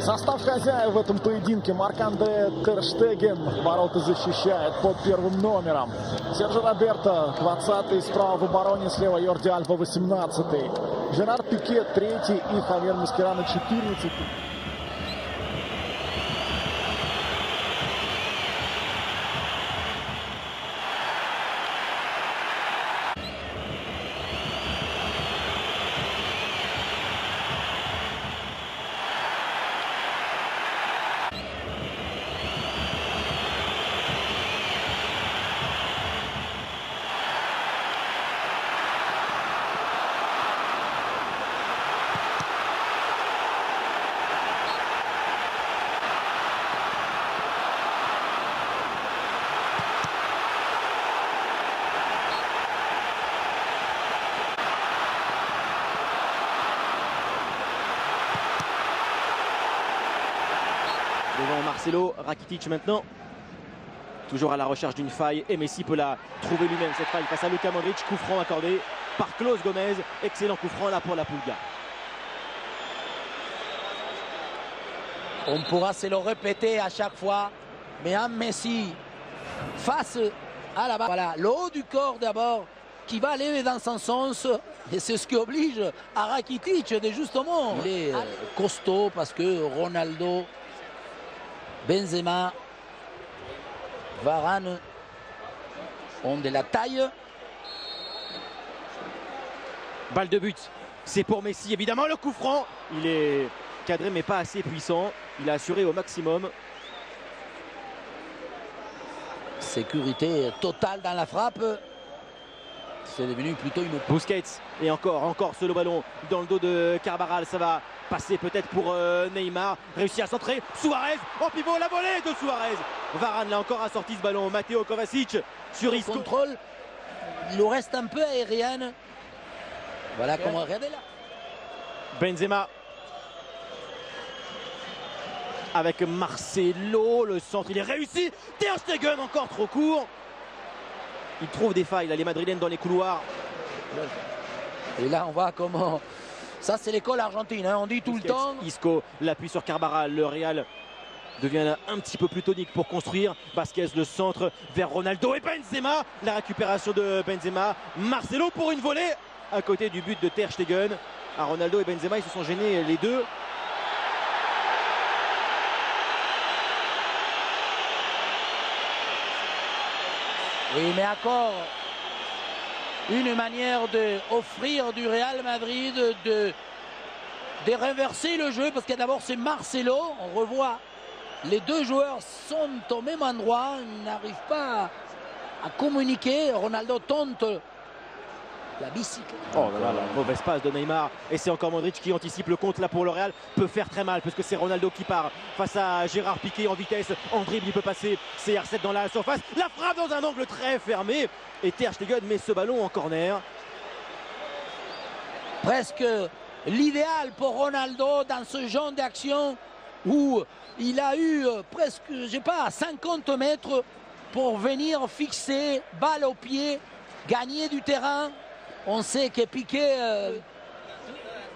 Состав хозяев в этом поединке: Марк-Андре Тер Штеген ворота защищает под первым номером. Серджо Роберто 20-й, справа в обороне, слева Йорди Альба 18-й. Жерар Пике 3-й и Хавьер Маскерано 14-й. Devant Marcelo, Rakitic maintenant, toujours à la recherche d'une faille, et Messi peut la trouver lui-même, cette faille face à Luka Modric. Coup franc accordé par Klaus Gomez, excellent coup franc là pour la Pulga. On pourra se le répéter à chaque fois, mais un Messi face à la balle, voilà, le haut du corps d'abord qui va aller dans son sens, et c'est ce qui oblige à Rakitic de justement, il est costaud parce que Ronaldo, Benzema, Varane ont de la taille. Balle de but, c'est pour Messi évidemment. Le coup franc, il est cadré mais pas assez puissant. Il a assuré au maximum. Sécurité totale dans la frappe. C'est devenu plutôt une... Busquets, et encore ce le ballon dans le dos de Carvajal. Ça va passer peut-être pour Neymar. Réussi à centrer. Suarez en pivot, la volée de Suarez. Varane là encore a sorti ce ballon. Matteo Kovacic sur Isco. Contrôle. Il nous reste un peu aérien. Voilà comment regardez là. Benzema avec Marcelo, le centre, il est réussi. Ter Stegen encore trop court. Il trouve des failles là, les Madrilènes dans les couloirs. Et là on voit comment... Ça c'est l'école argentine, hein. On dit tout le temps. Isco l'appuie sur Carvajal, le Real devient un petit peu plus tonique pour construire. Vasquez le centre vers Ronaldo et Benzema. La récupération de Benzema. Marcelo pour une volée à côté du but de Ter Stegen. À Ronaldo et Benzema, ils se sont gênés les deux. Oui, mais encore une manière d'offrir du Real Madrid de renverser le jeu, parce que d'abord c'est Marcelo, on revoit les deux joueurs sont au même endroit, ils n'arrivent pas à communiquer. Ronaldo tente la bicycle. Oh là là, la mauvaise passe de Neymar, et c'est encore Modric qui anticipe le compte là pour le Real. Peut faire très mal parce que c'est Ronaldo qui part face à Gérard Piqué en vitesse, en dribble, il peut passer CR7 dans la surface, la frappe dans un angle très fermé, et Ter Stegen met ce ballon en corner. Presque l'idéal pour Ronaldo dans ce genre d'action où il a eu presque, je sais pas, 50 mètres pour venir fixer, balle au pied, gagner du terrain. On sait que Piqué...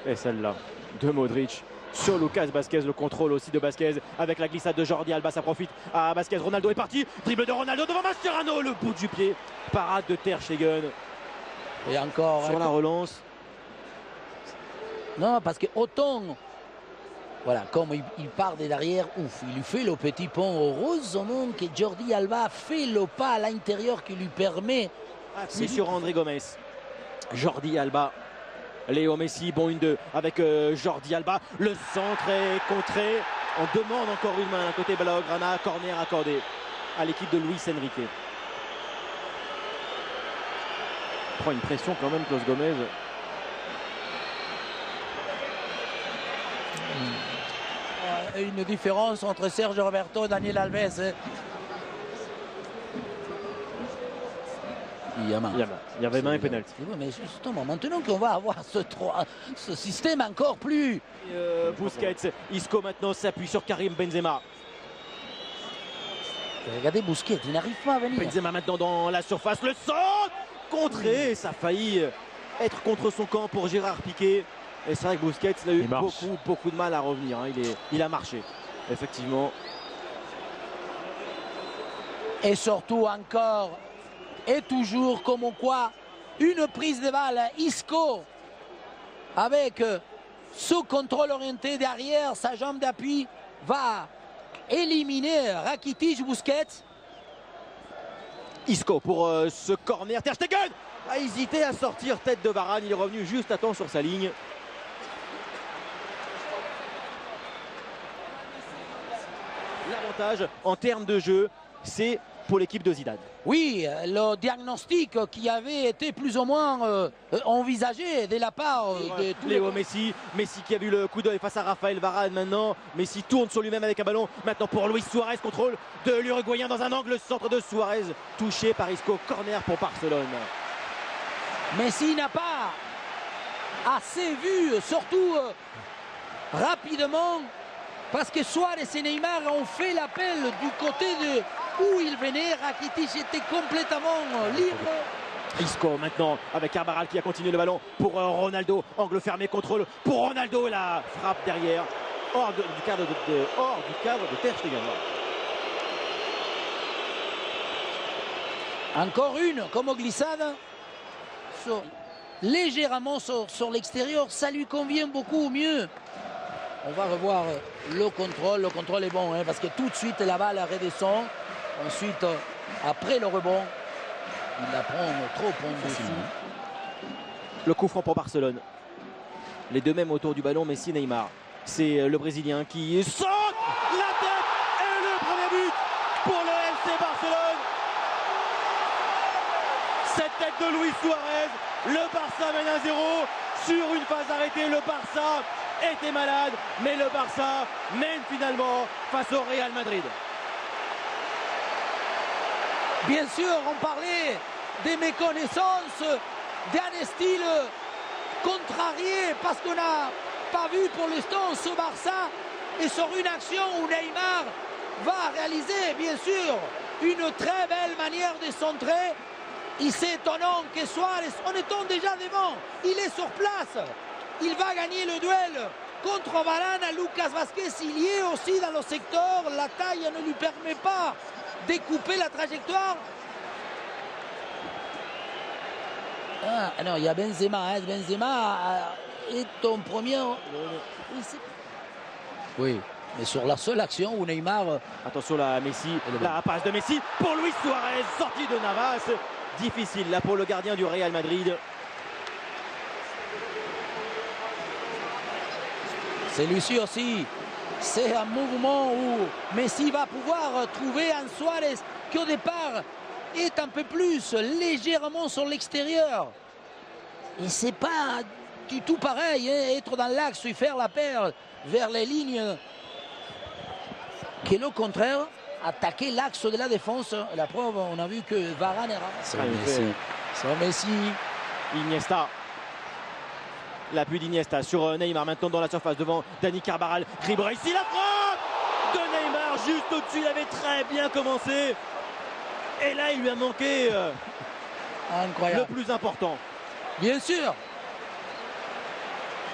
Et celle-là de Modric sur Lucas Vázquez, le contrôle aussi de Vázquez avec la glissade de Jordi Alba, ça profite à Vázquez. Ronaldo est parti, dribble de Ronaldo devant Mascherano, le bout du pied, parade de Ter Stegen. Et encore... Sur la relance. Non, parce que autant... Voilà, comme il part de derrière, ouf, il lui fait le petit pont. Heureusement que Jordi Alba fait le pas à l'intérieur qui lui permet... C'est sur André Gomes. Jordi Alba, Léo Messi, bon 1-2 avec Jordi Alba. Le centre est contré. On demande encore une main à côté Blaugrana. Corner accordé à l'équipe de Luis Enrique. Prend une pression quand même, Klaus Gomez. Une différence entre Sergio Roberto et Daniel Alves. Il y avait main et pénalty. Mais justement, maintenant qu'on va avoir ce système encore plus... Busquets, Isco maintenant s'appuie sur Karim Benzema. Regardez Busquets, il n'arrive pas à venir. Benzema maintenant dans la surface, le centre contré, ça a failli être contre son camp pour Gérard Piqué. Et c'est vrai que Busquets il a eu Il marche. beaucoup de mal à revenir. Hein. Il a marché, effectivement. Et surtout encore et toujours comme quoi une prise de balle Isco avec ce contrôle orienté derrière sa jambe d'appui va éliminer Rakitic. Busquets. Isco pour ce corner. Ter Stegen a hésité à sortir tête de Varane. Il est revenu juste à temps sur sa ligne. L'avantage en termes de jeu, c'est pour l'équipe de Zidane. Oui, le diagnostic qui avait été plus ou moins envisagé dès la part de tous Léo Messi qui a vu le coup d'œil face à Raphaël Varane maintenant. Messi tourne sur lui-même avec un ballon. Maintenant pour Luis Suarez, contrôle de l'Uruguayen dans un angle, centre de Suarez, touché par Isco, corner pour Barcelone. Messi n'a pas assez vu, surtout rapidement, parce que Suarez et Neymar ont fait l'appel du côté de où il venait. Rakitic était complètement libre. Isco maintenant avec Carvajal qui a continué le ballon pour Ronaldo. Angle fermé, contrôle pour Ronaldo. La frappe derrière, hors du cadre de Ter Stegen. Encore une, comme glissade, légèrement sur l'extérieur, ça lui convient beaucoup mieux. On va revoir le contrôle est bon, hein, parce que tout de suite la balle redescend. Ensuite, après le rebond, il la prend trop en dessous. Le coup franc pour Barcelone. Les deux mêmes autour du ballon, Messi, Neymar. C'est le Brésilien qui saute la tête et le premier but pour le FC Barcelone. Cette tête de Luis Suarez, le Barça mène 1-0 sur une phase arrêtée. Le Barça était malade, mais le Barça mène finalement face au Real Madrid. Bien sûr, on parlait des méconnaissances, d'un style contrarié, parce qu'on n'a pas vu pour l'instant ce Barça. Et sur une action où Neymar va réaliser, bien sûr, une très belle manière de centrer. Il s'est étonnant que Suarez, en étant déjà devant, il est sur place. Il va gagner le duel contre Varane. Lucas Vázquez, il y est aussi dans le secteur. La taille ne lui permet pas de couper la trajectoire. Ah non, il y a Benzema. Hein. Benzema est en premier. Oui, mais sur la seule action où Neymar... Attention là, Messi, la passe de Messi pour Luis Suarez, sortie de Navas. Difficile là pour le gardien du Real Madrid. Celui-ci aussi, c'est un mouvement où Messi va pouvoir trouver un Suarez qui au départ est un peu plus légèrement sur l'extérieur. Et c'est pas du tout pareil, hein, être dans l'axe et faire la paire vers les lignes. Que le contraire, attaquer l'axe de la défense. La preuve, on a vu que Varane est ramassé. C'est Messi. Iniesta. L'appui d'Iniesta sur Neymar maintenant dans la surface devant Dani Carvajal. Dribble ici, la frappe de Neymar juste au-dessus. Il avait très bien commencé. Et là, il lui a manqué Incroyable. le plus important. Bien sûr.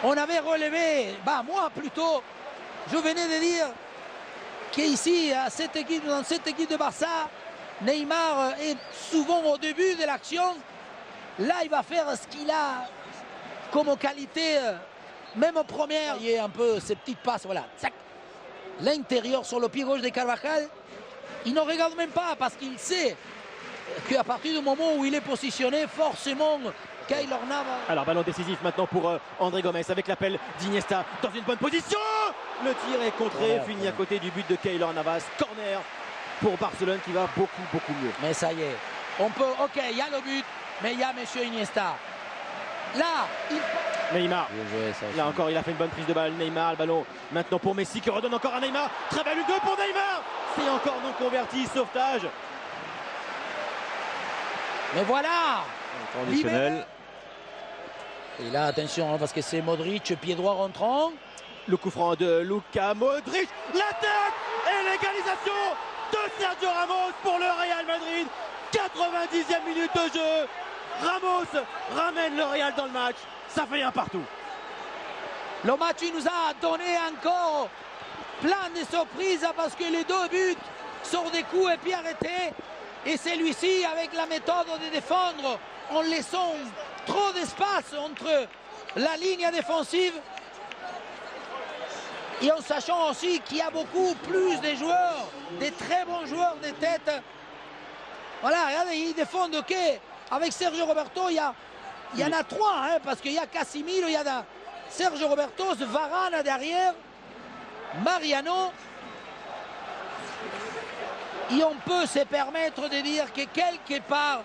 On avait relevé, moi plutôt, je venais de dire qu'ici, dans cette équipe de Barça, Neymar est souvent au début de l'action. Là, il va faire ce qu'il a comme qualité, même en première. Il y a un peu ces petites passes, voilà. L'intérieur sur le pied gauche de Carvajal. Il ne regarde même pas parce qu'il sait qu'à partir du moment où il est positionné, forcément, Keylor Navas. Alors, ballon décisif maintenant pour André Gomes avec l'appel d'Iniesta dans une bonne position. Le tir est contré, fini à côté du but de Keylor Navas. Corner pour Barcelone qui va beaucoup mieux. Mais ça y est, on peut, ok, il y a le but, mais il y a monsieur Iniesta. Là, Neymar, là encore il a fait une bonne prise de balle. Neymar, le ballon maintenant pour Messi qui redonne encore à Neymar. Très belle 2 pour Neymar. C'est encore non converti, sauvetage. Mais voilà. Conditionnel. Et là, attention, parce que c'est Modric, pied droit rentrant. Le coup franc de Luka Modric. La tête et l'égalisation de Sergio Ramos pour le Real Madrid. 90e minute de jeu. Ramos ramène le Real dans le match. Ça fait un partout. Le match il nous a donné encore plein de surprises parce que les deux buts sont des coups et puis arrêtés. Et celui-ci, avec la méthode de défendre, en laissant trop d'espace entre la ligne défensive et en sachant aussi qu'il y a beaucoup plus de joueurs, des très bons joueurs de tête. Voilà, regardez, ils défendent, ok. Avec Sergio Roberto, il y en a trois, hein, parce qu'il y a Casemiro, il y a Sergio Roberto, Varane derrière, Mariano. Et on peut se permettre de dire que quelque part,